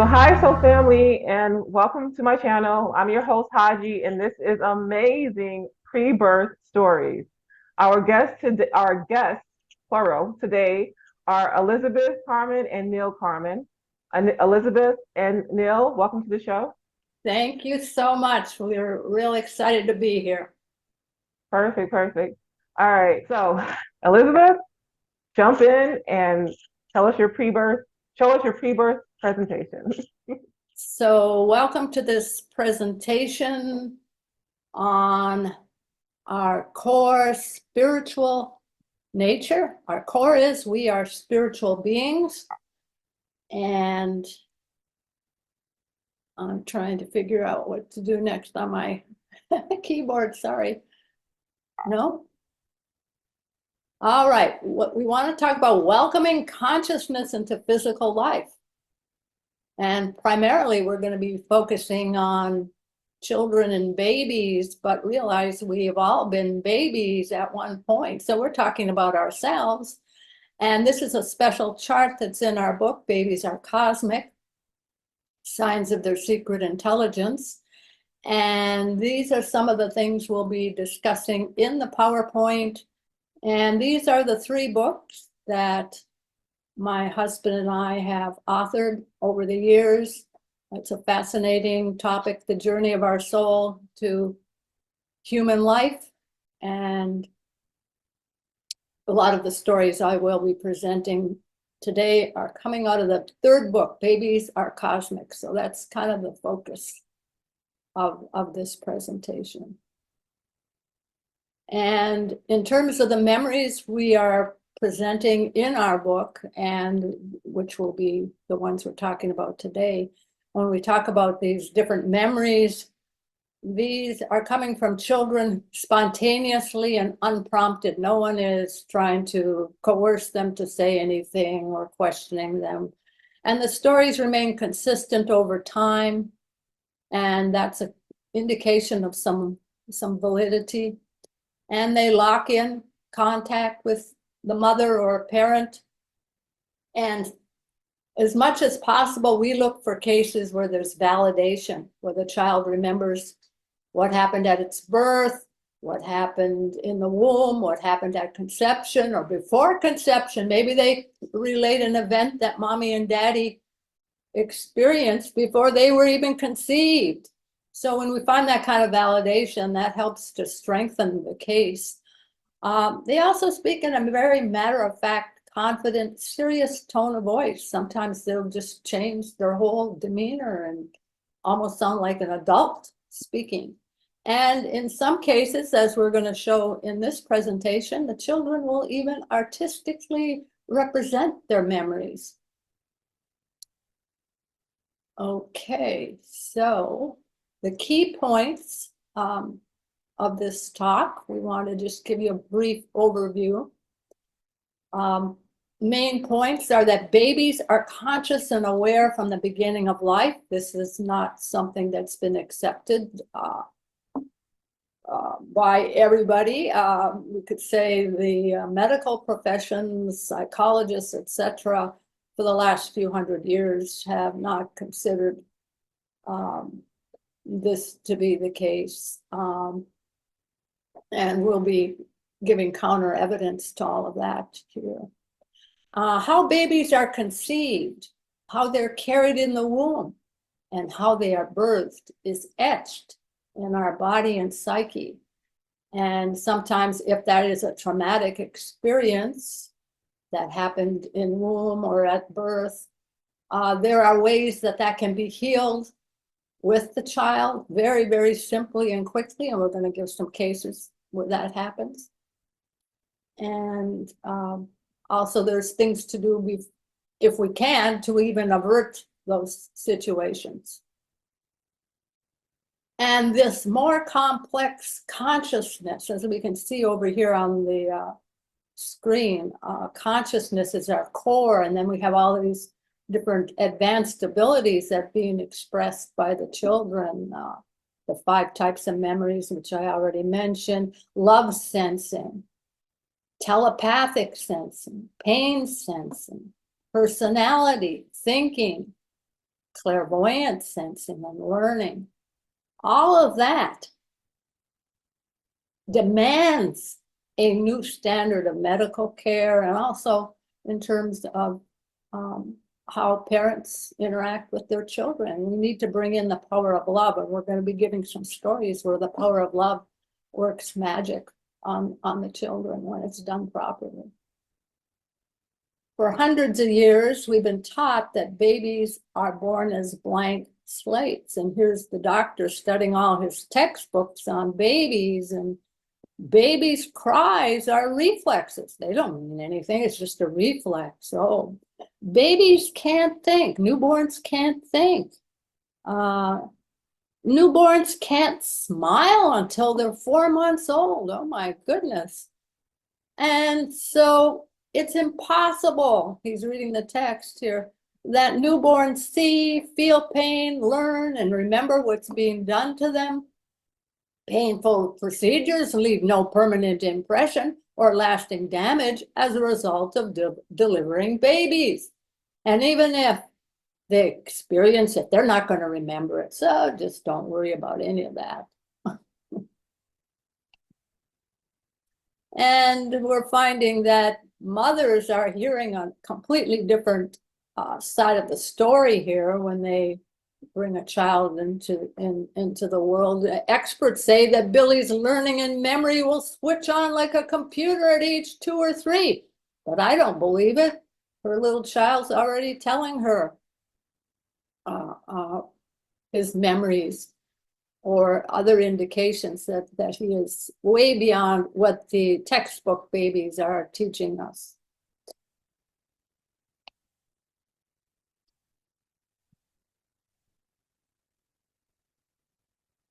So hi, Soul Family, and welcome to my channel. I'm your host, Haji, and this is amazing pre-birth stories. Our guests, plural, today are Elizabeth Carmen and Neil Carmen. Elizabeth and Neil, welcome to the show. Thank you so much. We're real excited to be here. Perfect, perfect. All right, so Elizabeth, jump in and tell us your pre-birth, show us your pre-birth presentation. So welcome to this presentation on our core spiritual nature. Our core is we are spiritual beings. And I'm trying to figure out what to do next on my keyboard. Sorry. No? All right. What we want to talk about welcoming consciousness into physical life. And primarily, we're going to be focusing on children and babies, but realize we have all been babies at one point. So we're talking about ourselves. And this is a special chart that's in our book, Babies Are Cosmic, Signs of Their Secret Intelligence. And these are some of the things we'll be discussing in the PowerPoint. And these are the 3 books that my husband and I have authored over the years. It's a fascinating topic, the journey of our soul to human life. And a lot of the stories I will be presenting today are coming out of the 3rd book, Babies Are Cosmic. So that's kind of the focus of this presentation. And in terms of the memories we are presenting in our book, and which will be the ones we're talking about today, when we talk about these different memories, these are coming from children spontaneously and unprompted. No one is trying to coerce them to say anything or questioning them. And the stories remain consistent over time, and that's an indication of some validity. And they lock in contact with the mother or parent. And as much as possible, we look for cases where there's validation, where the child remembers what happened at its birth, what happened in the womb, what happened at conception or before conception. Maybe they relate an event that mommy and daddy experienced before they were even conceived. So when we find that kind of validation, that helps to strengthen the case. They also speak in a very matter-of-fact, confident, serious tone of voice. Sometimes they'll just change their whole demeanor and almost sound like an adult speaking. And in some cases, as we're going to show in this presentation, the children will even artistically represent their memories. Okay, so the key points of this talk, we want to just give you a brief overview. Main points are that babies are conscious and aware from the beginning of life. This is not something that's been accepted by everybody. We could say the medical professions, psychologists, etc., for the last few hundred years have not considered this to be the case. And we'll be giving counter evidence to all of that here. How babies are conceived, how they're carried in the womb, and how they are birthed is etched in our body and psyche. And sometimes if that is a traumatic experience that happened in womb or at birth, there are ways that that can be healed with the child very, very simply and quickly. And we're going to give some cases where that happens. And also there's things to do if we can to even avert those situations. And this more complex consciousness, as we can see over here on the screen, consciousness is our core, and then we have all of these different advanced abilities that are being expressed by the children. The 5 types of memories, which I already mentioned, love sensing, telepathic sensing, pain sensing, personality, thinking, clairvoyant sensing and learning. All of that demands a new standard of medical care, and also in terms of how parents interact with their children. We need to bring in the power of love, and we're going to be giving some stories where the power of love works magic on the children when it's done properly. For hundreds of years, we've been taught that babies are born as blank slates. And here's the doctor studying all his textbooks on babies, and babies' cries are reflexes. They don't mean anything, it's just a reflex. Oh, babies can't think, newborns can't think. Newborns can't smile until they're 4 months old. Oh my goodness. And so it's impossible, he's reading the text here, that newborns see, feel pain, learn, and remember what's being done to them. Painful procedures leave no permanent impression or lasting damage as a result of delivering babies. And even if they experience it, they're not going to remember it. So just don't worry about any of that. And we're finding that mothers are hearing a completely different side of the story here when they bring a child into the world. Experts say that Billy's learning and memory will switch on like a computer at age 2 or 3, but I don't believe it. Her little child's already telling her his memories or other indications that he is way beyond what the textbook babies are teaching us.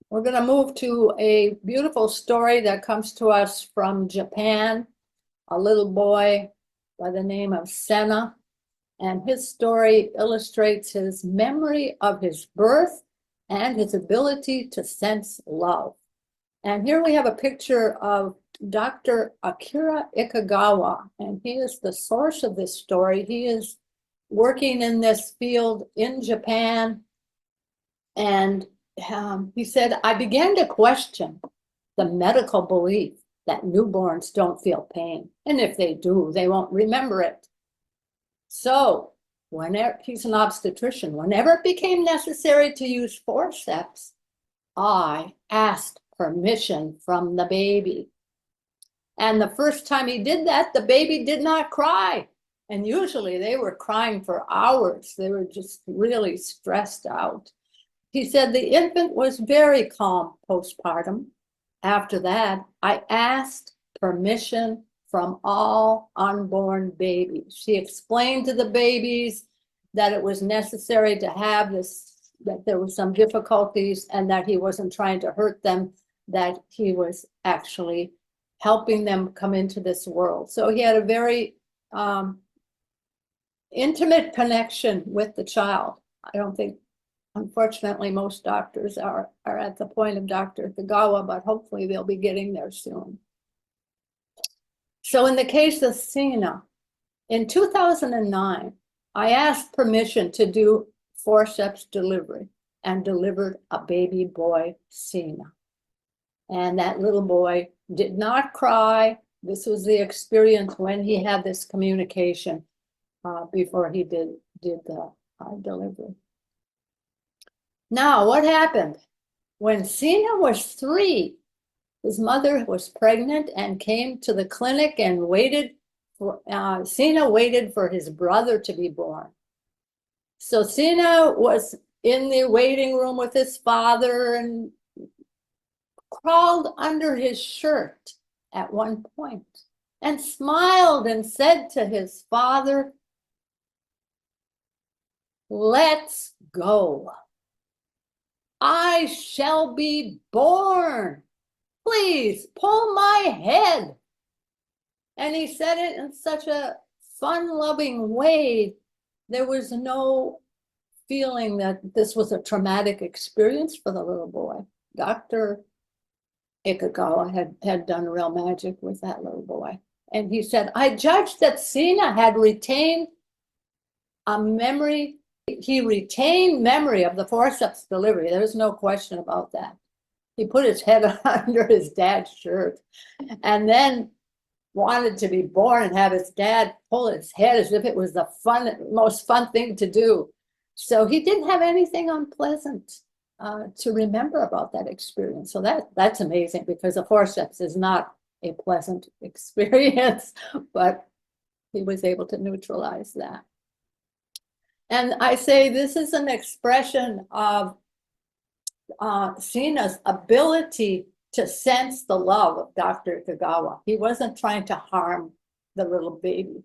We're going to move to a beautiful story that comes to us from Japan, a little boy by the name of Senna. And his story illustrates his memory of his birth and his ability to sense love. And here we have a picture of Dr. Akira Ikegawa, and he is the source of this story. He is working in this field in Japan, and he said, I began to question the medical belief that newborns don't feel pain. And if they do, they won't remember it. So whenever, he's an obstetrician, whenever it became necessary to use forceps, I asked permission from the baby. And the first time he did that, the baby did not cry. And usually they were crying for hours. They were just really stressed out. He said the infant was very calm postpartum. After that, I asked permission from all unborn babies. She explained to the babies that it was necessary to have this, that there were some difficulties and that he wasn't trying to hurt them, that he was actually helping them come into this world. So he had a very intimate connection with the child. I don't think, unfortunately, most doctors are at the point of Dr. Kagawa, but hopefully they'll be getting there soon. So in the case of Sina, in 2009, I asked permission to do forceps delivery and delivered a baby boy, Sina. And that little boy did not cry. This was the experience when he had this communication before he did the delivery. Now, what happened? When Sina was 3, his mother was pregnant and came to the clinic and waited for, Sina waited for his brother to be born. So Sina was in the waiting room with his father and crawled under his shirt at one point and smiled and said to his father, "Let's go. I shall be born. Please pull my head." And he said it in such a fun-loving way. There was no feeling that this was a traumatic experience for the little boy. Dr. Ikegawa had done real magic with that little boy. And he said, I judged that Sina had retained a memory he retained memory of the forceps delivery. There was no question about that. He put his head under his dad's shirt and then wanted to be born and have his dad pull his head as if it was the most fun thing to do. So he didn't have anything unpleasant to remember about that experience. So that's amazing, because a forceps is not a pleasant experience, but he was able to neutralize that. And I say this is an expression of Sina's ability to sense the love of Dr. Kagawa. He wasn't trying to harm the little baby.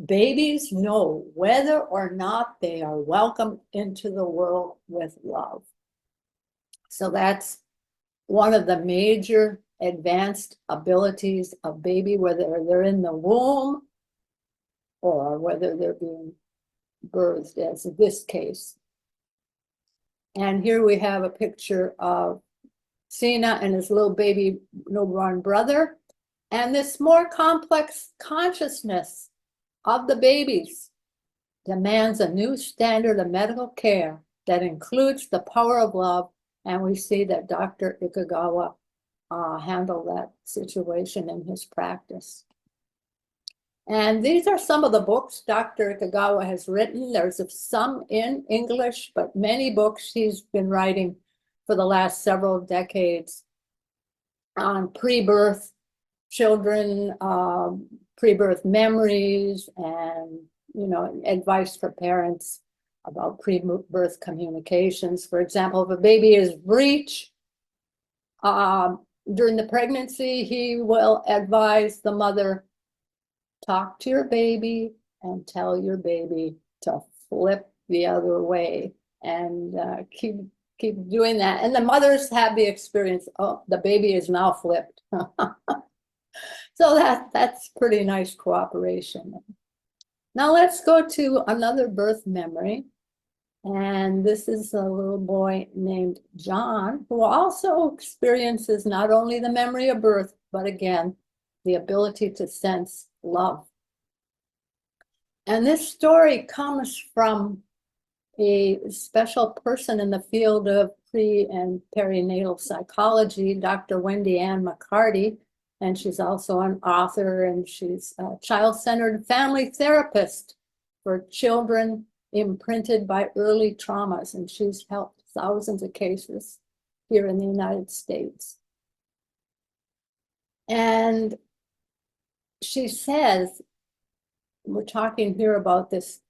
Babies know whether or not they are welcomed into the world with love. So that's one of the major advanced abilities of baby, whether they're in the womb or whether they're being birthed, as in this case. And here we have a picture of Sina and his little baby newborn brother. And this more complex consciousness of the babies demands a new standard of medical care that includes the power of love. And we see that Dr. Ikagawa handled that situation in his practice. And these are some of the books Dr. Ikagawa has written. There's some in English, but many books he's been writing for the last several decades on pre-birth children, pre-birth memories, and advice for parents about pre-birth communications. For example, if a baby is breech during the pregnancy, he will advise the mother, talk to your baby and tell your baby to flip the other way, and keep doing that. And the mothers have the experience, oh, the baby is now flipped. So that's pretty nice cooperation. Now let's go to another birth memory. And this is a little boy named John, who also experiences not only the memory of birth, but again, the ability to sense love. And this story comes from a special person in the field of pre and perinatal psychology, Dr. Wendy Ann McCarty, and she's also an author, and she's a child-centered family therapist for children imprinted by early traumas, and she's helped thousands of cases here in the United States. And she says, we're talking here about this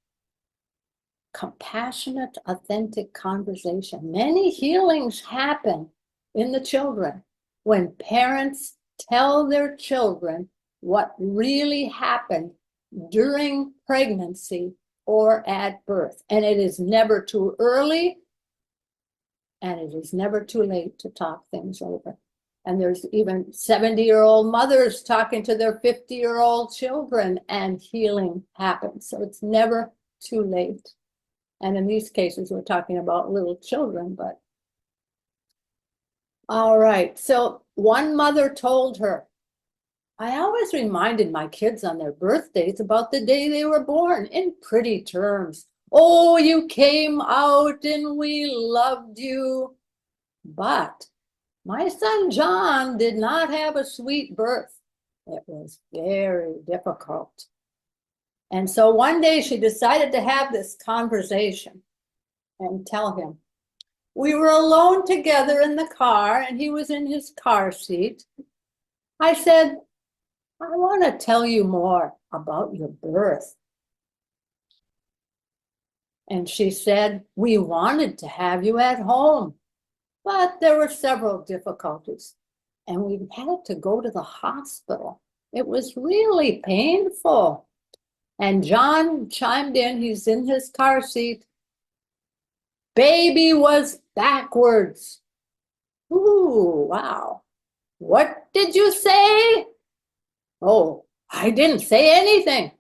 compassionate, authentic conversation. Many healings happen in the children when parents tell their children what really happened during pregnancy or at birth. And it is never too early, and it is never too late to talk things over. And there's even 70-year-old mothers talking to their 50-year-old children, and healing happens. So it's never too late. And in these cases, we're talking about little children, but. All right, so one mother told her, I always reminded my kids on their birthdays about the day they were born in pretty terms. Oh, you came out and we loved you. But my son John did not have a sweet birth. It was very difficult. And so one day she decided to have this conversation and tell him. We were alone together in the car, and he was in his car seat. I said, I want to tell you more about your birth. And she said, we wanted to have you at home, but there were several difficulties, and we had to go to the hospital. It was really painful. And John chimed in, he's in his car seat. Baby was backwards. Ooh, wow. What did you say? Oh, I didn't say anything.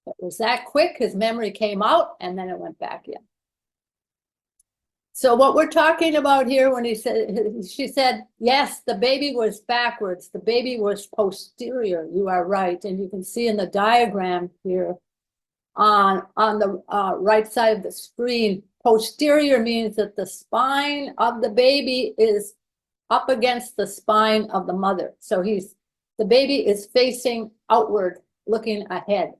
It was that quick, his memory came out and then it went back in. So what we're talking about here when she said, yes, the baby was backwards. The baby was posterior. You are right. And you can see in the diagram here on the right side of the screen. Posterior means that the spine of the baby is up against the spine of the mother. So the baby is facing outward, looking ahead.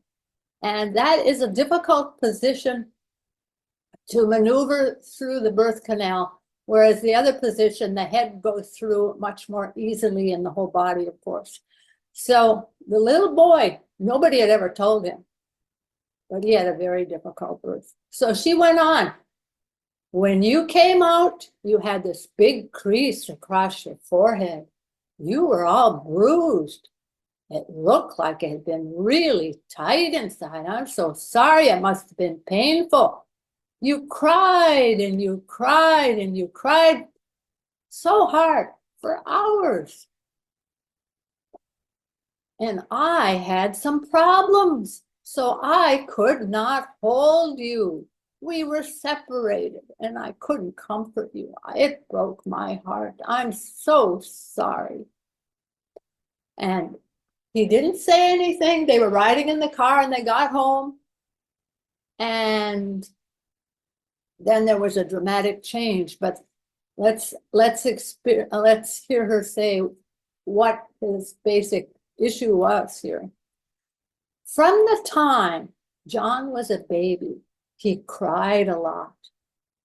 And that is a difficult position to maneuver through the birth canal, whereas the other position, the head goes through much more easily in the whole body, of course. So the little boy, nobody had ever told him, but he had a very difficult birth. So she went on. When you came out, you had this big crease across your forehead. You were all bruised. It looked like it had been really tight inside. I'm so sorry. It must have been painful. You cried and you cried and you cried so hard for hours. And I had some problems, so I could not hold you. We were separated and I couldn't comfort you. It broke my heart. I'm so sorry. And he didn't say anything. They were riding in the car and they got home. And then there was a dramatic change, but let's hear her say what his basic issue was here. From the time John was a baby, he cried a lot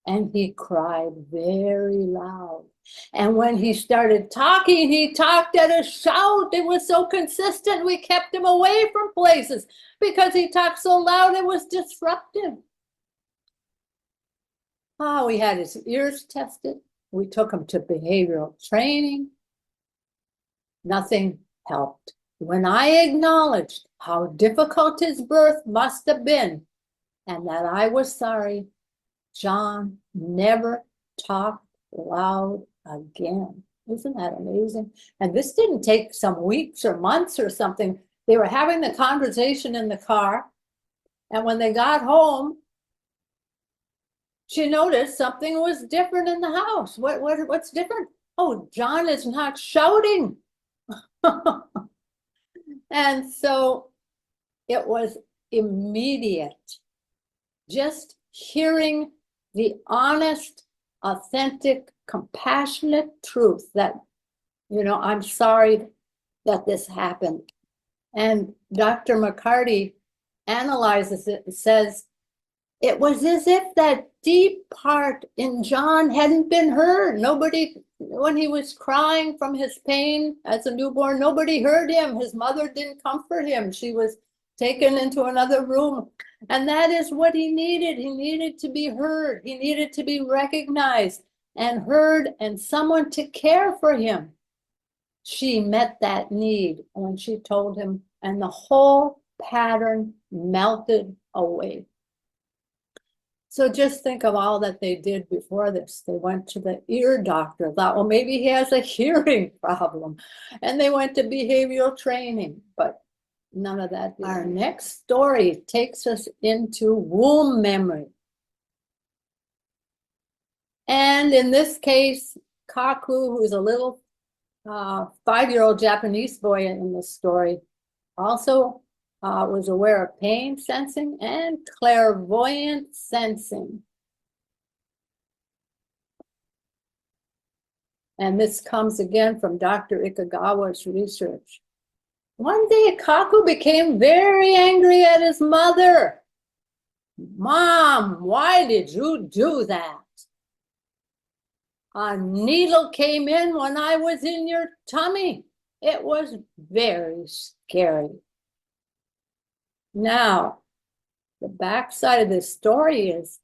and he cried very loud. And when he started talking, he talked at a shout. It was so consistent. We kept him away from places because he talked so loud, it was disruptive. Oh, we had his ears tested. We took him to behavioral training. Nothing helped. When I acknowledged how difficult his birth must have been and that I was sorry, John never talked loud again. Isn't that amazing? And this didn't take some weeks or months or something. They were having the conversation in the car. And when they got home, she noticed something was different in the house. What's different? Oh, John is not shouting. And so it was immediate. Just hearing the honest, authentic, compassionate truth that, I'm sorry that this happened. And Dr. McCarty analyzes it and says, it was as if that deep part in John hadn't been heard. Nobody, when he was crying from his pain as a newborn, nobody heard him. His mother didn't comfort him. She was taken into another room. And that is what he needed. He needed to be heard. He needed to be recognized and heard and someone to care for him. She met that need when she told him, and the whole pattern melted away. So just think of all that they did before this. They went to the ear doctor, thought, well, maybe he has a hearing problem. And they went to behavioral training, but none of that. Our next story takes us into womb memory. And in this case, Kaku, who's a little 5-year-old Japanese boy in this story, also was aware of pain sensing and clairvoyant sensing. And this comes again from Dr. Ikagawa's research. One day, Kaku became very angry at his mother. Mom, why did you do that? A needle came in when I was in your tummy. It was very scary. Now, the backside of this story is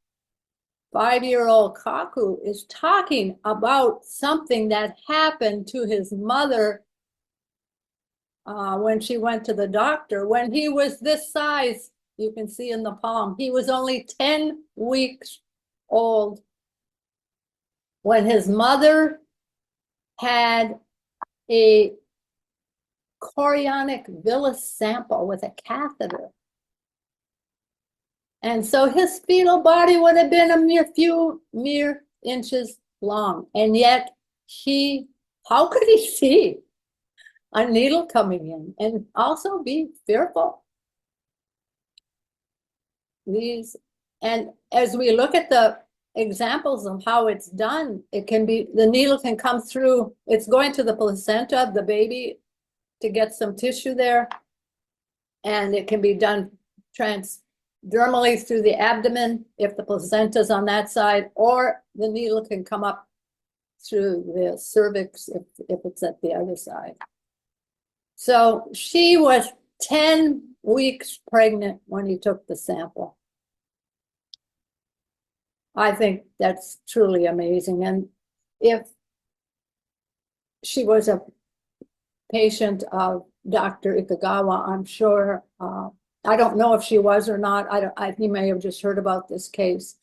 5-year-old Kaku is talking about something that happened to his mother when she went to the doctor. When he was this size, you can see in the palm, he was only 10 weeks old when his mother had a chorionic villus sample with a catheter. And so his fetal body would have been a mere inches long. And yet how could he see a needle coming in and also be fearful? these, and as we look at the examples of how it's done, it can be, the needle can come through, it's going to the placenta of the baby to get some tissue there, and it can be done transdermally through the abdomen if the placenta's on that side, or the needle can come up through the cervix if it's at the other side. So she was 10 weeks pregnant when he took the sample. I think that's truly amazing. And if she was a patient of Dr. Ikagawa, I'm sure, I don't know if she was or not. He may have just heard about this case,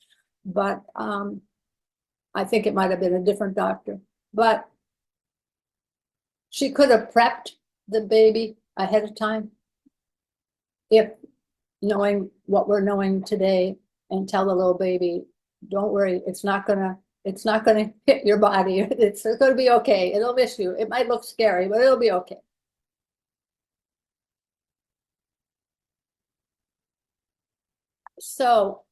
but I think it might have been a different doctor. But she could have prepped the baby ahead of time, if knowing what we're knowing today, and tell the little baby, don't worry, it's not gonna hit your body. It's gonna be okay. It'll miss you. It might look scary, but it'll be okay. So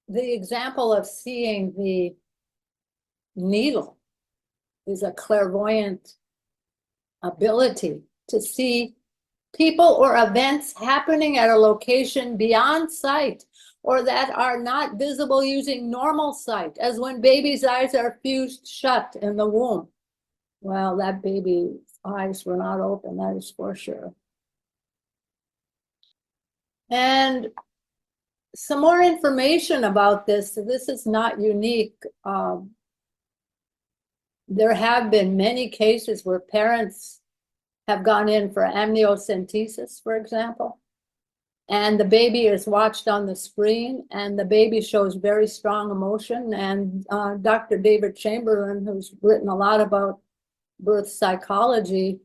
the example of seeing the needle is a clairvoyant ability to see people or events happening at a location beyond sight, or that are not visible using normal sight, as when baby's eyes are fused shut in the womb. Well, that baby's eyes were not open, that is for sure. And some more information about this. This is not unique. There have been many cases where parents have gone in for amniocentesis, for example, and the baby is watched on the screen, and the baby shows very strong emotion. And Dr. David Chamberlain, who's written a lot about birth psychology,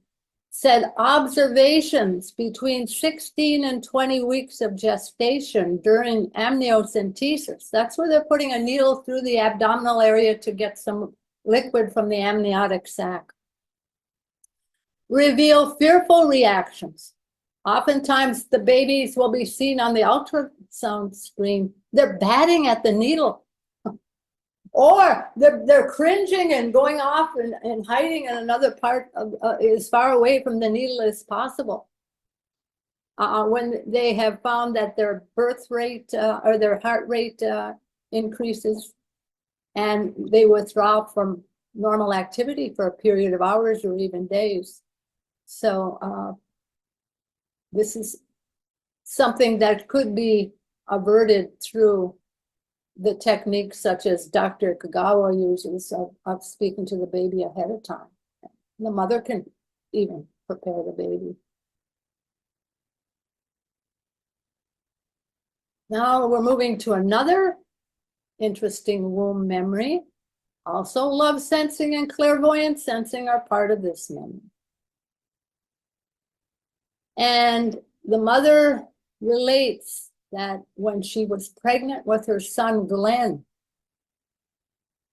said observations between 16 and 20 weeks of gestation during amniocentesis, that's where they're putting a needle through the abdominal area to get some liquid from the amniotic sac, reveal fearful reactions. Oftentimes the babies will be seen on the ultrasound screen. They're batting at the needle, or they're cringing and going off and hiding in another part of as far away from the needle as possible. When they have found that their birth rate or their heart rate increases, and they withdraw from normal activity for a period of hours or even days. So this is something that could be averted through the techniques such as Dr. Kagawa uses of speaking to the baby ahead of time. The mother can even prepare the baby. Now we're moving to another interesting womb memory. Also, love sensing and clairvoyant sensing are part of this memory. And the mother relates that when she was pregnant with her son, Glenn,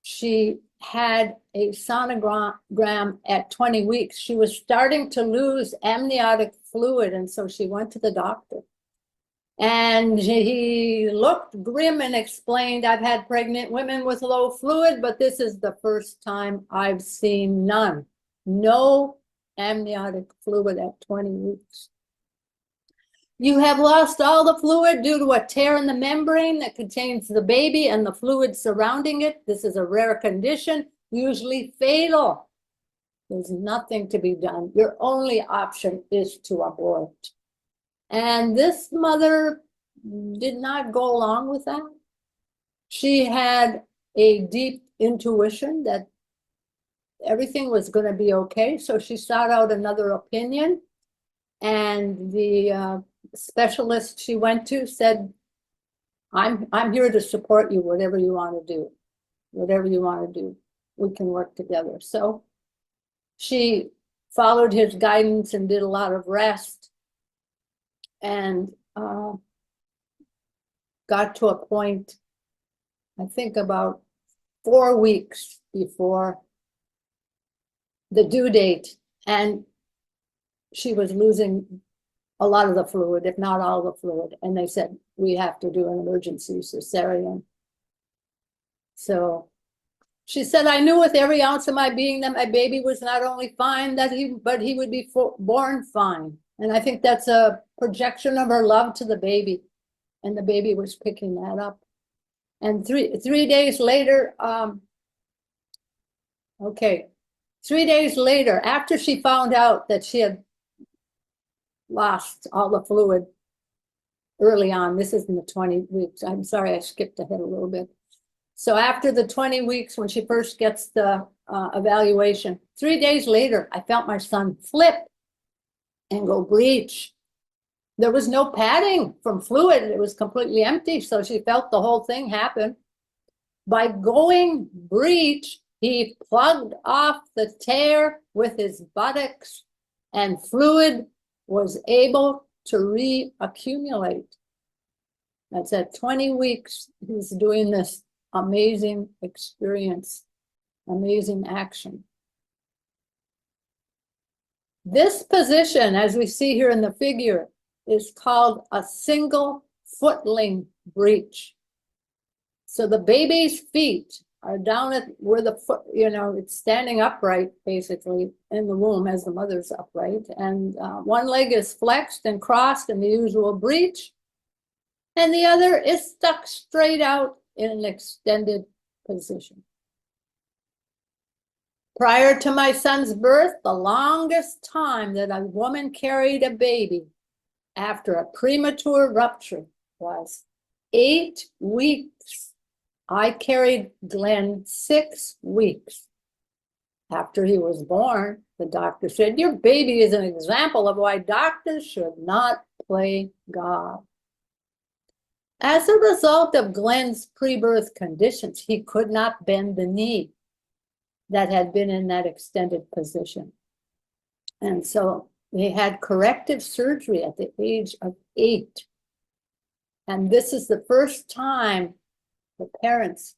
she had a sonogram at 20 weeks. She was starting to lose amniotic fluid, and so she went to the doctor. And he looked grim and explained, I've had pregnant women with low fluid, but this is the first time I've seen none. No amniotic fluid at 20 weeks. You have lost all the fluid due to a tear in the membrane that contains the baby and the fluid surrounding it. This is a rare condition, usually fatal. There's nothing to be done. Your only option is to abort. And this mother did not go along with that. She had a deep intuition that everything was going to be okay. So she sought out another opinion. And the specialist she went to said, I'm here to support you, whatever you want to do. Whatever you want to do, we can work together. So she followed his guidance and did a lot of rest, and got to a point, I think about 4 weeks before the due date, and she was losing a lot of the fluid, if not all the fluid. And they said, we have to do an emergency cesarean. So she said, I knew with every ounce of my being that my baby was not only fine, but he would be born fine. And I think that's a projection of her love to the baby. And the baby was picking that up. And three days later, 3 days later, after she found out that she had lost all the fluid early on, this is in the 20 weeks. I'm sorry, I skipped ahead a little bit. So after the 20 weeks, when she first gets the evaluation, 3 days later, I felt my son flip and go breech. There was no padding from fluid. It was completely empty. So she felt the whole thing happen. By going breech, he plugged off the tear with his buttocks, and fluid was able to reaccumulate. That's at 20 weeks. He's doing this amazing experience, amazing action. This position, as we see here in the figure, is called a single footling breech. So the baby's feet are down at where the foot, it's standing upright basically in the womb as the mother's upright. And one leg is flexed and crossed in the usual breech, and the other is stuck straight out in an extended position. Prior to my son's birth, the longest time that a woman carried a baby after a premature rupture was 8 weeks. I carried Glenn 6 weeks after he was born. The doctor said, your baby is an example of why doctors should not play God. As a result of Glenn's pre-birth conditions, he could not bend the knee that had been in that extended position. And so he had corrective surgery at the age of 8. And this is the first time the parents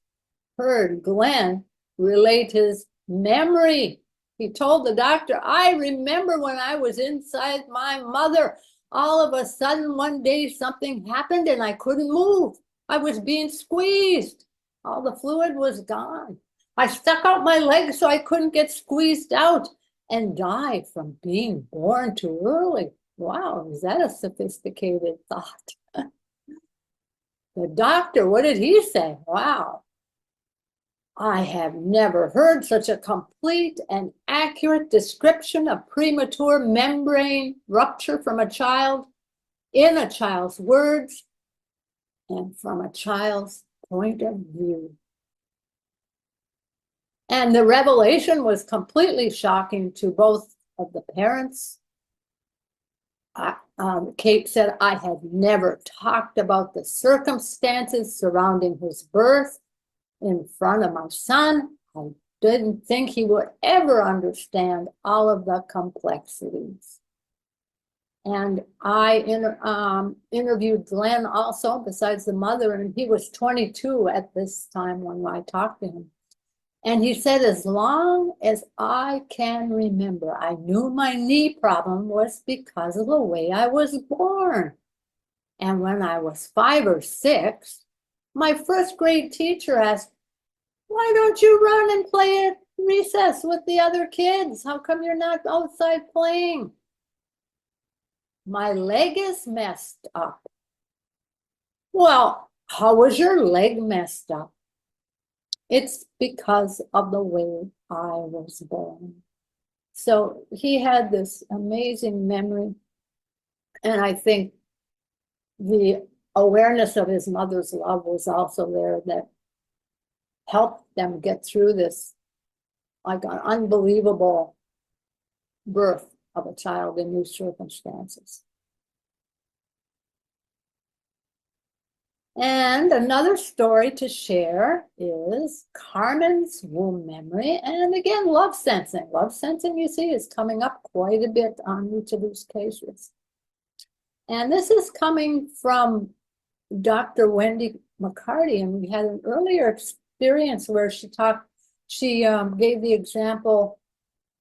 heard Glenn relate his memory. He told the doctor, I remember when I was inside my mother, all of a sudden one day something happened and I couldn't move. I was being squeezed. All the fluid was gone. I stuck out my legs so I couldn't get squeezed out and die from being born too early. Wow, is that a sophisticated thought? The doctor, what did he say? Wow, I have never heard such a complete and accurate description of premature membrane rupture from a child, in a child's words, and from a child's point of view. And the revelation was completely shocking to both of the parents. Kate said, I had never talked about the circumstances surrounding his birth in front of my son. I didn't think he would ever understand all of the complexities. And I interviewed Glenn also, besides the mother, and he was 22 at this time when I talked to him. And he said, as long as I can remember, I knew my knee problem was because of the way I was born. And when I was 5 or 6, my first grade teacher asked, why don't you run and play at recess with the other kids? How come you're not outside playing? My leg is messed up. Well, how was your leg messed up? It's because of the way I was born. So he had this amazing memory. And I think the awareness of his mother's love was also there that helped them get through this, like an unbelievable birth of a child in new circumstances. And another story to share is Carmen's womb memory. And again, love sensing. Love sensing, you see, is coming up quite a bit on each of these cases. And this is coming from Dr. Wendy McCarty. And we had an earlier experience where she gave the example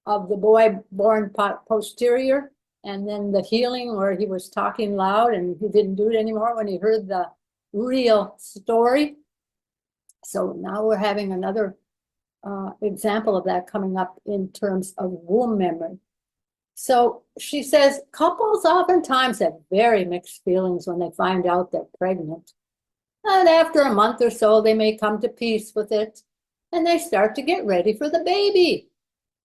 of the boy born posterior and then the healing where he was talking loud and he didn't do it anymore when he heard the real story. So now we're having another example of that coming up in terms of womb memory. So she says couples oftentimes have very mixed feelings when they find out they're pregnant. And after a month or so, they may come to peace with it and they start to get ready for the baby.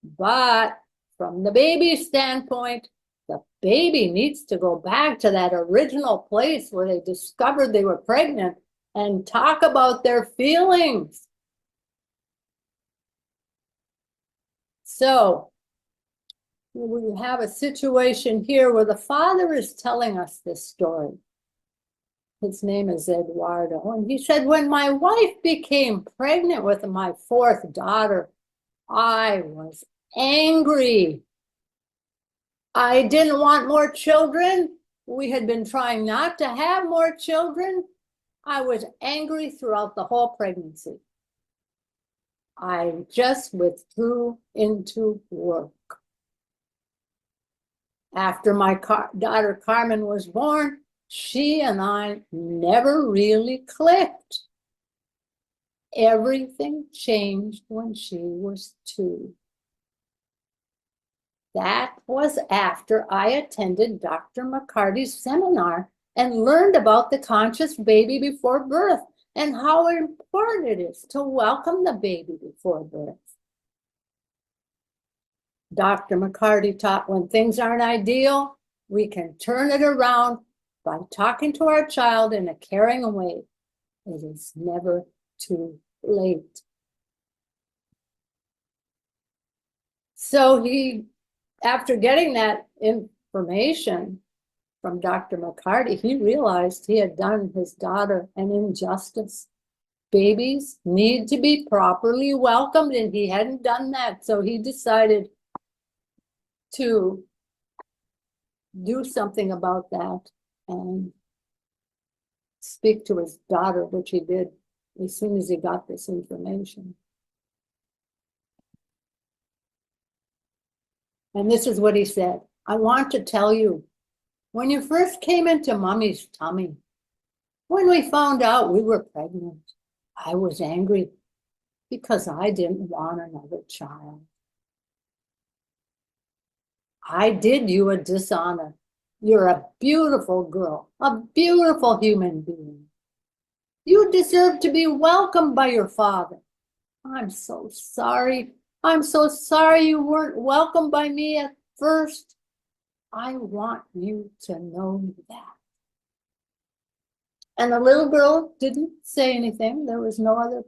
But from the baby's standpoint, the baby needs to go back to that original place where they discovered they were pregnant and talk about their feelings. So we have a situation here where the father is telling us this story. His name is Eduardo, and he said, when my wife became pregnant with my fourth daughter, I was angry. I didn't want more children. We had been trying not to have more children. I was angry throughout the whole pregnancy. I just withdrew into work. After my daughter Carmen was born, she and I never really clicked. Everything changed when she was 2. That was after I attended Dr. McCarty's seminar and learned about the conscious baby before birth and how important it is to welcome the baby before birth. Dr. McCarty taught when things aren't ideal, we can turn it around by talking to our child in a caring way. It is never too late. So after getting that information from Dr. McCarty, he realized he had done his daughter an injustice. Babies need to be properly welcomed, and he hadn't done that. So he decided to do something about that and speak to his daughter, which he did as soon as he got this information. And this is what he said. I want to tell you, when you first came into mommy's tummy, when we found out we were pregnant, I was angry because I didn't want another child. I did you a dishonor. You're a beautiful girl, a beautiful human being. You deserve to be welcomed by your father. I'm so sorry. I'm so sorry you weren't welcomed by me at first. I want you to know that. And the little girl didn't say anything. There was no other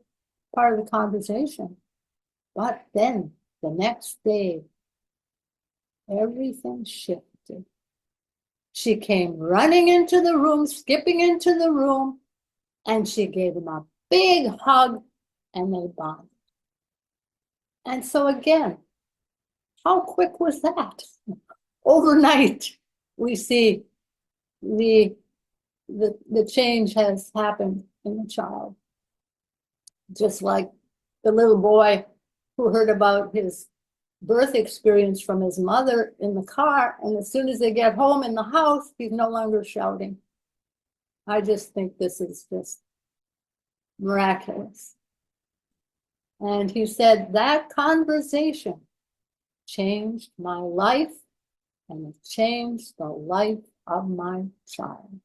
part of the conversation. But then the next day, everything shifted. She came running into the room, skipping into the room, and she gave him a big hug, and they bonded. And so again, how quick was that? Overnight, we see the change has happened in the child. Just like the little boy who heard about his birth experience from his mother in the car, and as soon as they get home in the house, he's no longer shouting. I just think this is just miraculous. And he said that conversation changed my life, and it changed the life of my child.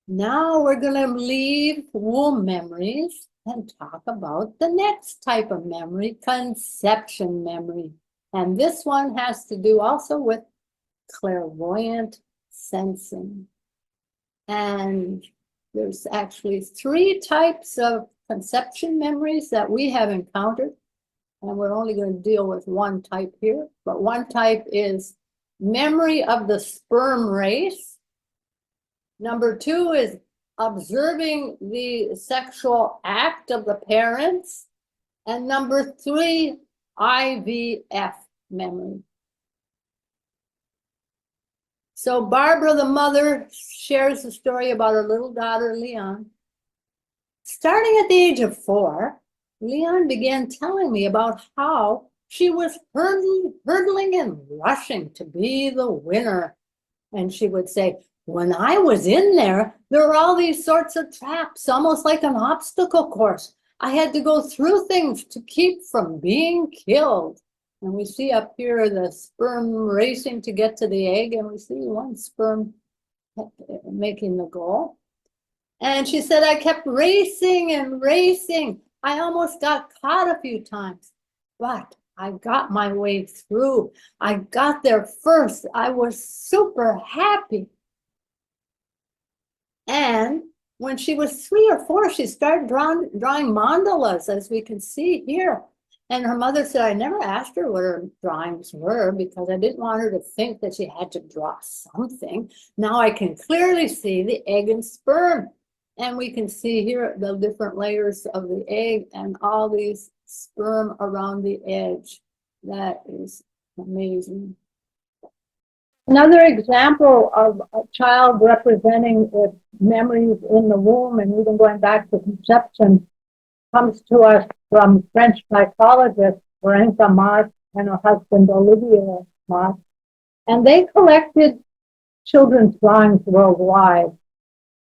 Now we're going to leave womb memories and talk about the next type of memory, conception memory. And this one has to do also with clairvoyant sensing. And there's actually 3 types of conception memories that we have encountered. And we're only going to deal with one type here. But one type is memory of the sperm race. Number 2 is observing the sexual act of the parents. And number 3, IVF memory. So Barbara, the mother, shares the story about her little daughter, Leon. Starting at the age of 4, Leon began telling me about how She was hurtling and rushing to be the winner. And she would say, when I was in there, there were all these sorts of traps, almost like an obstacle course. I had to go through things to keep from being killed. And we see up here the sperm racing to get to the egg, and we see one sperm making the goal. And she said, I kept racing and racing. I almost got caught a few times, but I got my way through. I got there first. I was super happy. And when she was 3 or 4, she started drawing mandalas, as we can see here. And her mother said, I never asked her what her drawings were because I didn't want her to think that she had to draw something. Now I can clearly see the egg and sperm. And we can see here the different layers of the egg and all these sperm around the edge. That is amazing. Another example of a child representing its memories in the womb and even going back to conception comes to us from French psychologist Veronica Mars and her husband Olivier Mars. And they collected children's drawings worldwide.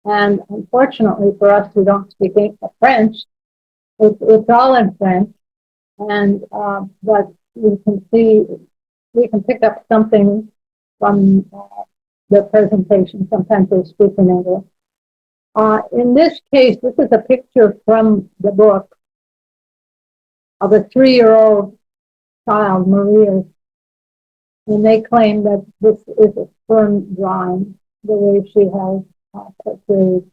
And unfortunately for us who don't speak French, it's all in French. And but we can pick up something from the presentation. Sometimes they speak in English. In this case, this is a picture from the book of a 3-year-old child, Maria, and they claim that this is a sperm drawing, the way she has portrayed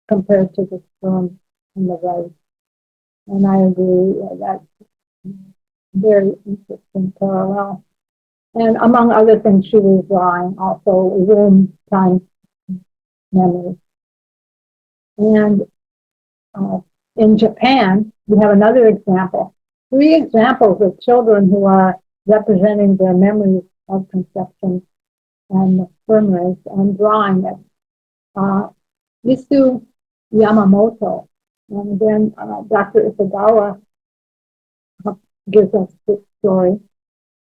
compared to the sperm on the right. And I agree, that's very interesting parallel. And among other things, she was drawing also womb time memory. And in Japan, we have another example. 3 examples of children who are representing their memories of conception and the sperm race and drawing it. Isu Yamamoto, and then Dr. Isagawa gives us this story.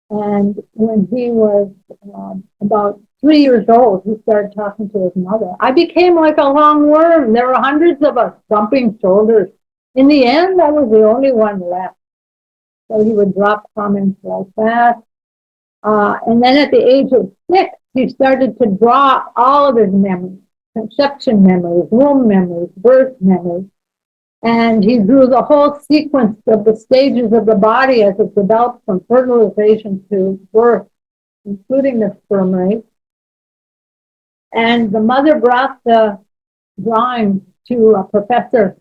And when he was about 3 years old, he started talking to his mother. I became like a long worm. There were hundreds of us bumping shoulders. In the end, I was the only one left. So he would drop comments like that. And then at the age of 6, he started to draw all of his memories, conception memories, womb memories, birth memories. And he drew the whole sequence of the stages of the body as it developed from fertilization to birth, including the sperm race. And the mother brought the drawings to a professor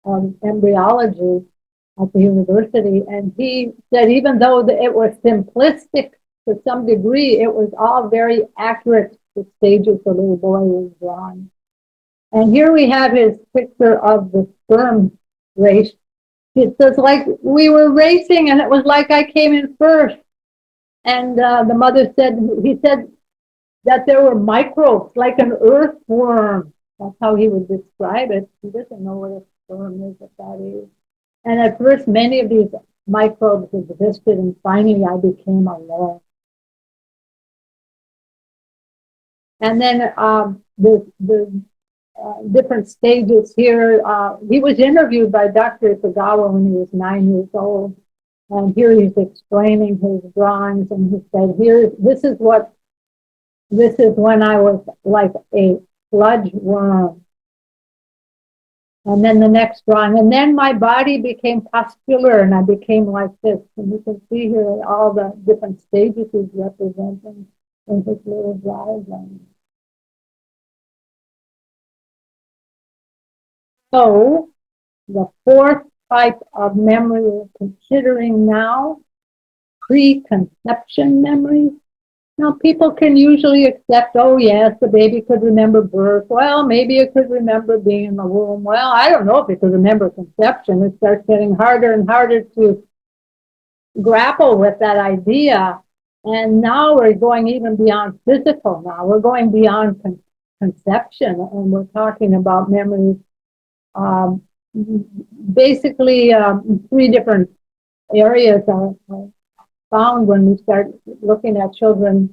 of embryology at the university, and he said even though it was simplistic to some degree, it was all very accurate, the stages the little boy was drawing. And here we have his picture of the sperm race. It says, like, we were racing and it was like I came in first. And the mother said, he said that there were microbes, like an earthworm. That's how he would describe it. He doesn't know what a sperm is at that age. And at first, many of these microbes existed, and finally I became alone. And then the different stages here. He was interviewed by Dr. Isagawa when he was 9 years old. And here he's explaining his drawings, and he said, this is when I was like a sludge worm. And then the next drawing, and then my body became pustular, and I became like this. And you can see here all the different stages he's representing in his little diagram. So, the 4th type of memory we're considering now, preconception memory. Now, people can usually accept, oh, yes, the baby could remember birth. Well, maybe it could remember being in the womb. Well, I don't know if it could remember conception. It starts getting harder and harder to grapple with that idea. And now we're going even beyond physical now. We're going beyond conception, and we're talking about memories. Basically, 3 different areas found when we start looking at children's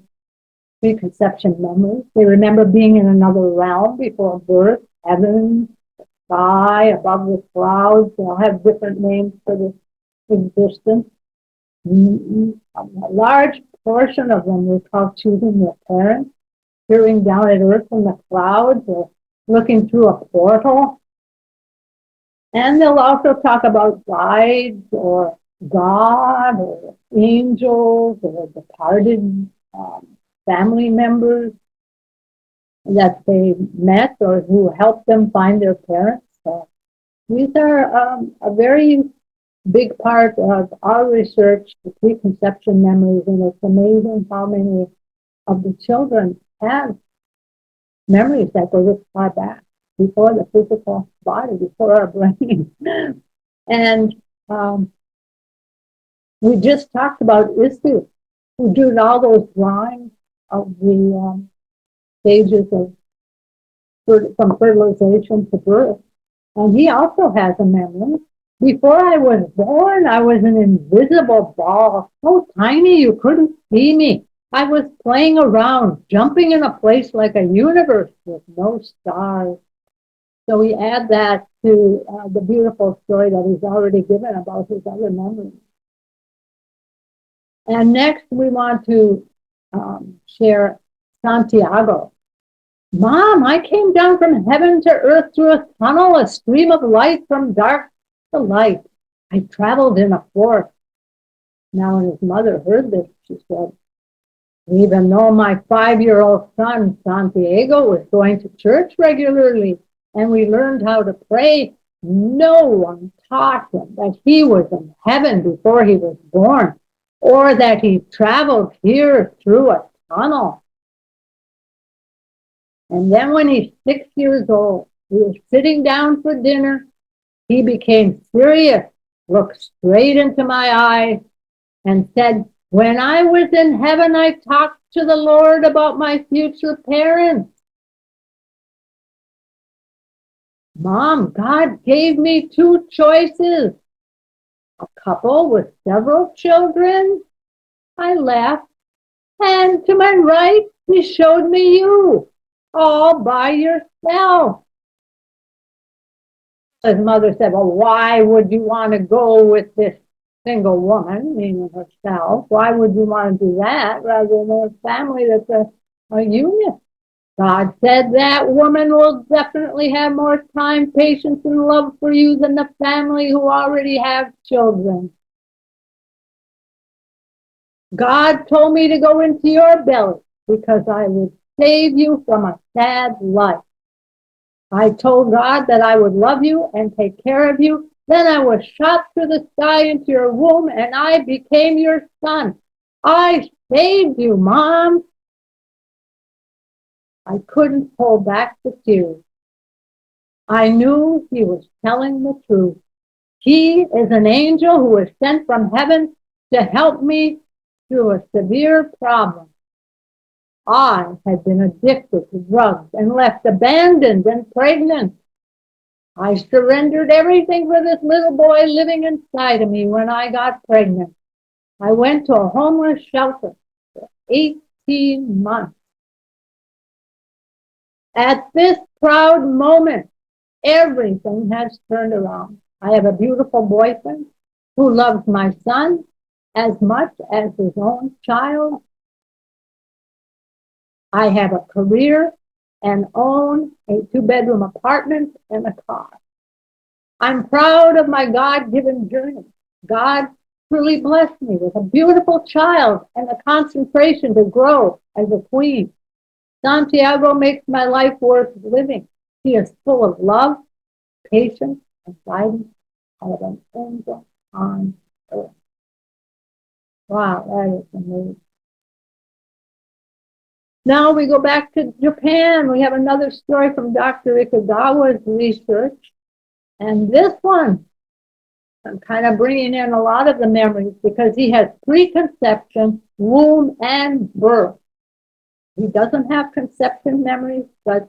preconception memories. They remember being in another realm before birth, heaven, sky, above the clouds. They'll have different names for this existence. A large portion of them recall choosing their parents, peering down at earth from the clouds, or looking through a portal. And they'll also talk about guides or God or angels or departed family members that they met or who helped them find their parents. So these are a very big part of our research, the preconception memories, and it's amazing how many of the children have memories that go this far back, before the physical body, before our brain. And we just talked about Istu, who did all those drawings of the stages of from fertilization to birth. And he also has a memory. Before I was born, I was an invisible ball, so tiny you couldn't see me. I was playing around, jumping in a place like a universe with no stars. So we add that to the beautiful story that he's already given about his other memories. And next we want to share Santiago. Mom, I came down from heaven to earth through a tunnel, a stream of light from dark to light. I traveled in a forest. Now when his mother heard this, she said, even though my 5-year-old son, Santiago, was going to church regularly and we learned how to pray, no one taught him that he was in heaven before he was born, or that he traveled here through a tunnel. And then when he's 6 years old, we were sitting down for dinner. He became serious, looked straight into my eyes, and said, when I was in heaven, I talked to the Lord about my future parents. Mom, God gave me 2 choices. A couple with several children. I laughed. And to my right, he showed me you, all by yourself. His mother said, well, why would you want to go with this single woman, meaning herself? Why would you want to do that rather than a family that's a unit? God said that woman will definitely have more time, patience, and love for you than the family who already have children. God told me to go into your belly because I would save you from a sad life. I told God that I would love you and take care of you. Then I was shot through the sky into your womb and I became your son. I saved you, Mom. I couldn't hold back the tears. I knew he was telling the truth. He is an angel who was sent from heaven to help me through a severe problem. I had been addicted to drugs and left abandoned and pregnant. I surrendered everything for this little boy living inside of me when I got pregnant. I went to a homeless shelter for 18 months. At this proud moment, everything has turned around. I have a beautiful boyfriend who loves my son as much as his own child. I have a career and own a 2-bedroom apartment and a car. I'm proud of my God-given journey. God truly blessed me with a beautiful child and a concentration to grow as a queen. Santiago makes my life worth living. He is full of love, patience, and guidance. I have an angel on earth. Wow, that is amazing. Now we go back to Japan. We have another story from Dr. Ikagawa's research. And this one, I'm kind of bringing in a lot of the memories because he has preconception, womb, and birth. He doesn't have conception memories, but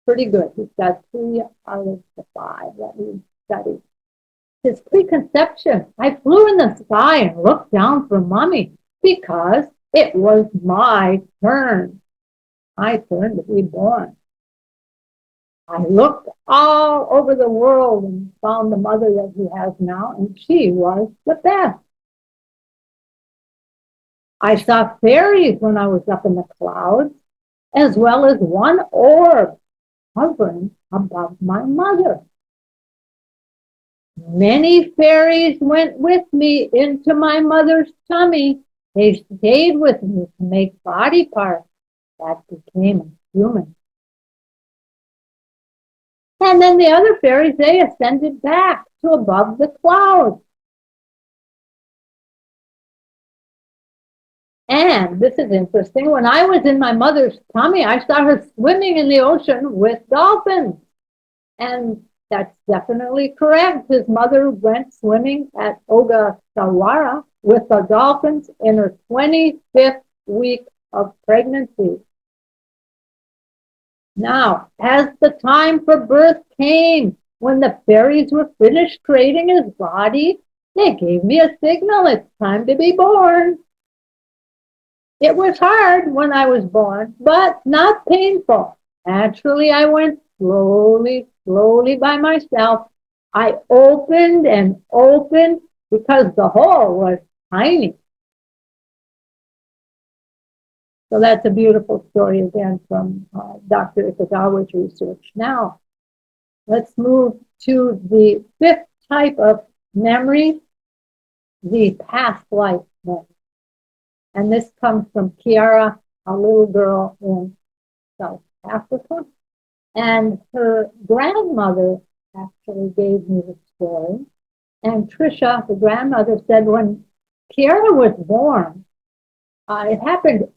pretty good. He's got 3 out of the 5 that he studied. His preconception. I flew in the sky and looked down for Mommy because it was my turn. My turn to be born. I looked all over the world and found the mother that he has now, and she was the best. I saw fairies when I was up in the clouds, as well as one orb hovering above my mother. Many fairies went with me into my mother's tummy. They stayed with me to make body parts that became a human. And then the other fairies, they ascended back to above the clouds. And this is interesting. When I was in my mother's tummy, I saw her swimming in the ocean with dolphins. And that's definitely correct. His mother went swimming at Ogasawara with the dolphins in her 25th week of pregnancy. Now, as the time for birth came, when the fairies were finished creating his body, they gave me a signal. It's time to be born. It was hard when I was born, but not painful. Naturally, I went slowly by myself. I opened and opened because the hole was tiny. So that's a beautiful story again from Dr. Ikugawa's research. Now, let's move to the fifth type of memory, the past life memory. And this comes from Kiara, a little girl in South Africa. And her grandmother actually gave me the story. And Trisha, the grandmother, said when Kiara was born, it happened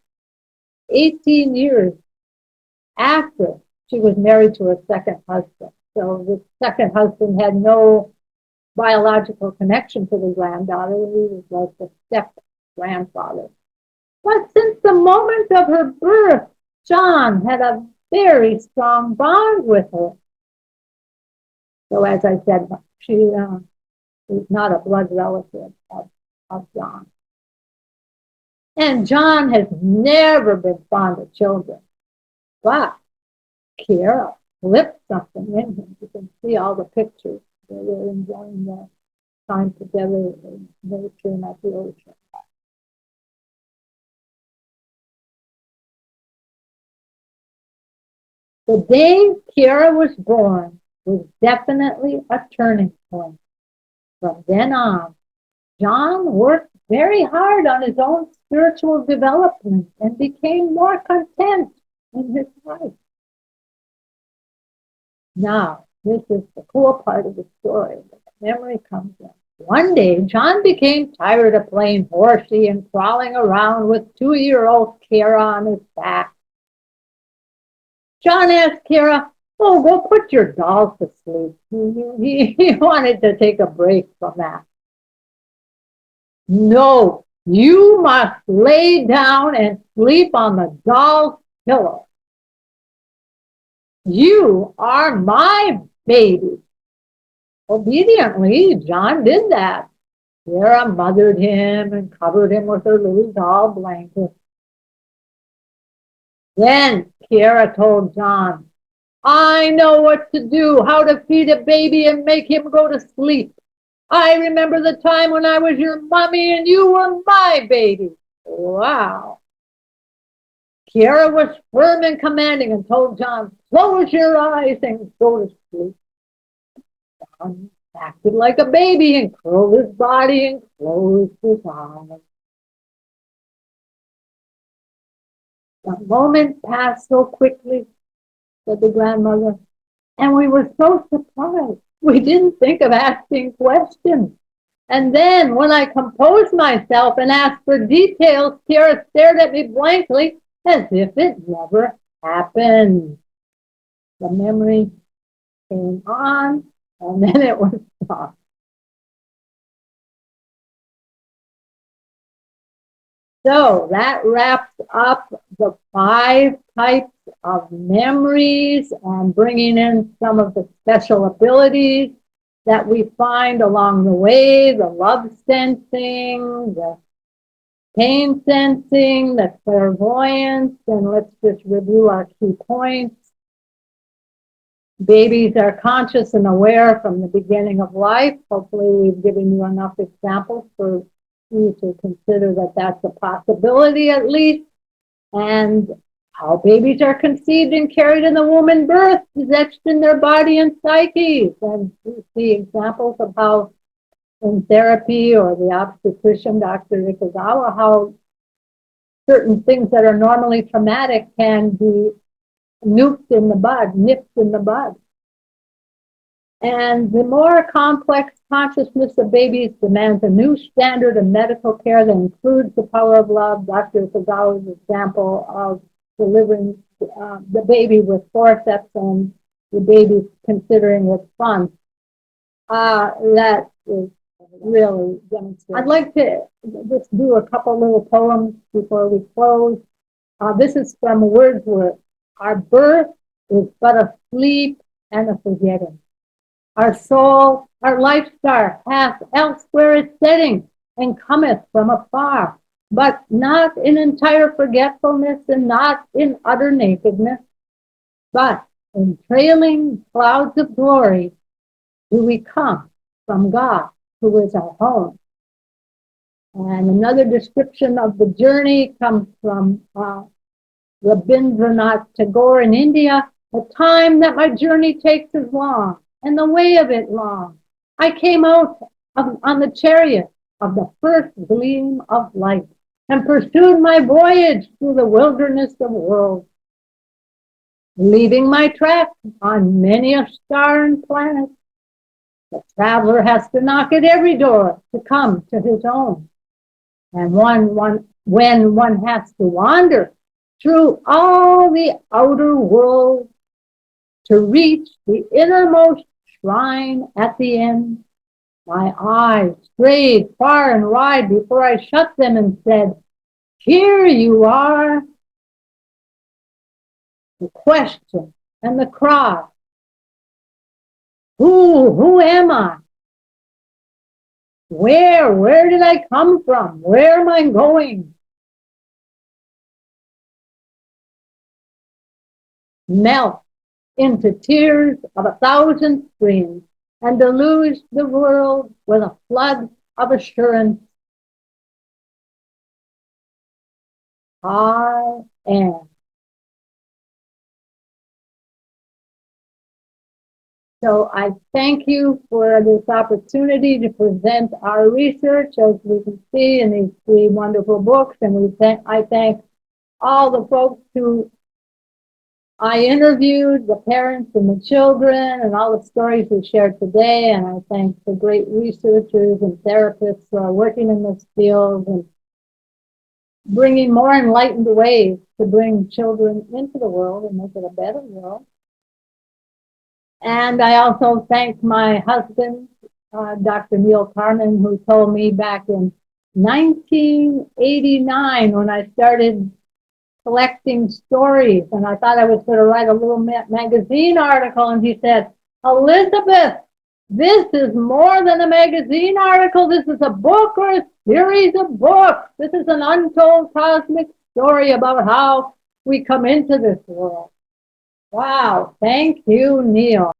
18 years after she was married to her second husband. So the second husband had no biological connection to the granddaughter. He was like the step-grandfather. But since the moment of her birth, John had a very strong bond with her. So as I said, she is not a blood relative of John. And John has never been fond of children. But Kiara flipped something in him. You can see all the pictures. They're enjoying their time together in nature and at the ocean. The day Kiara was born was definitely a turning point. From then on, John worked very hard on his own spiritual development and became more content in his life. Now, this is the cool part of the story. The memory comes in. One day, John became tired of playing horsey and crawling around with 2-year-old Kiara on his back. John asked Kiara, "Oh, go put your dolls to sleep." He wanted to take a break from that. "No, you must lay down and sleep on the doll's pillow. You are my baby." Obediently, John did that. Kiara mothered him and covered him with her little doll blanket. Then Kiara told John, "I know what to do, how to feed a baby and make him go to sleep. I remember the time when I was your mommy and you were my baby." Wow. Kiara was firm and commanding and told John, "Close your eyes and go to sleep." John acted like a baby and curled his body and closed his eyes. The moment passed so quickly, said the grandmother, and we were so surprised. We didn't think of asking questions. And then when I composed myself and asked for details, Kiara stared at me blankly as if it never happened. The memory came on and then it was gone. So that wraps up the 5 types of memories and bringing in some of the special abilities that we find along the way, the love sensing, the pain sensing, the clairvoyance, and let's just review our key points. Babies are conscious and aware from the beginning of life. Hopefully we've given you enough examples for you to consider that that's a possibility at least. And how babies are conceived and carried in the womb and birth is etched in their body and psyche. And you see examples of how in therapy or the obstetrician, Dr. Ikazawa, how certain things that are normally traumatic can be nuked in the bud, nipped in the bud. And the more complex consciousness of babies demands a new standard of medical care that includes the power of love. Dr. Ikazawa's example of delivering the baby with forceps and the baby considering it fun. That is really demonstrating. I'd like to just do a couple little poems before we close. This is from Wordsworth. Our birth is but a sleep and a forgetting. Our soul, our life star, hath elsewhere its setting, and cometh from afar, but not in entire forgetfulness, and not in utter nakedness, but in trailing clouds of glory do we come from God, who is our home. And another description of the journey comes from Rabindranath Tagore in India. The time that my journey takes is long, and the way of it long. I came out on the chariot of the first gleam of light, and pursued my voyage through the wilderness of worlds, leaving my track on many a star and planet. The traveler has to knock at every door to come to his own. And when one has to wander through all the outer world to reach the innermost shrine at the end, my eyes strayed far and wide before I shut them and said, here you are. The question and the cry, who am I? Where did I come from? Where am I going? Melt into tears of 1,000 streams and deluge the world with a flood of assurance. I am. So I thank you for this opportunity to present our research, as we can see in these three wonderful books. And I thank all the folks who I interviewed, the parents and the children, and all the stories we shared today. And I thank the great researchers and therapists who are working in this field and bringing more enlightened ways to bring children into the world and make it a better world. And I also thank my husband, Dr. Neil Carmen, who told me back in 1989 when I started collecting stories, and I thought I was going to write a little magazine article, and he said, Elizabeth, this is more than a magazine article. This is a book or a series of books. This is an untold cosmic story about how we come into this world. Wow, thank you, Neil.